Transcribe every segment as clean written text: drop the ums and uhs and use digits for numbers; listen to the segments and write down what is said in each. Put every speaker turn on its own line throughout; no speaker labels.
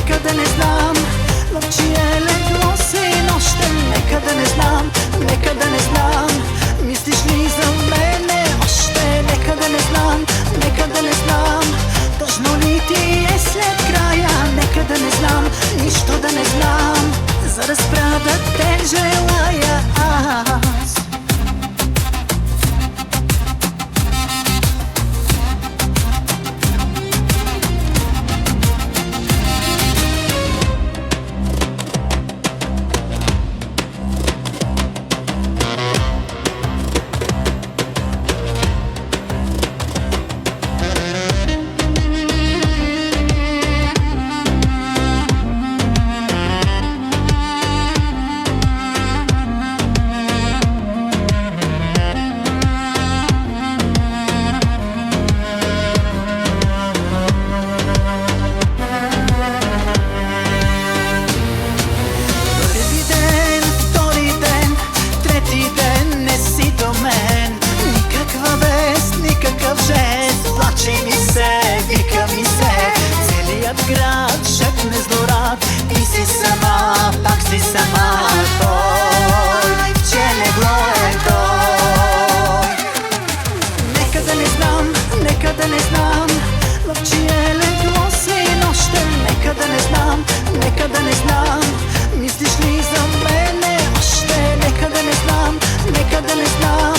Нека да не знам в чие легло си нощем. Нека да не знам, нека да не знам. Мислиш ли за мене още? Нека да не знам, нека да не знам. Тъжно ли ти е след края? Нека да не знам, нищо да не знам. За да спра да те желая аз. Град шепне злорад, ти си сама, пак си сама. Той, че легло е той. Нека да не знам, нека да не знам в чие легло си нощем. Нека да не знам, нека да не знам. Мислиш ли за мене още? Нека да не знам, нека да не знам.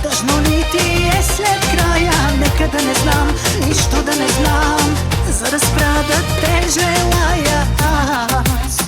Тъжно ли ти е след края? Нека да не знам, нищо да не знам. За да спра да те желая аз.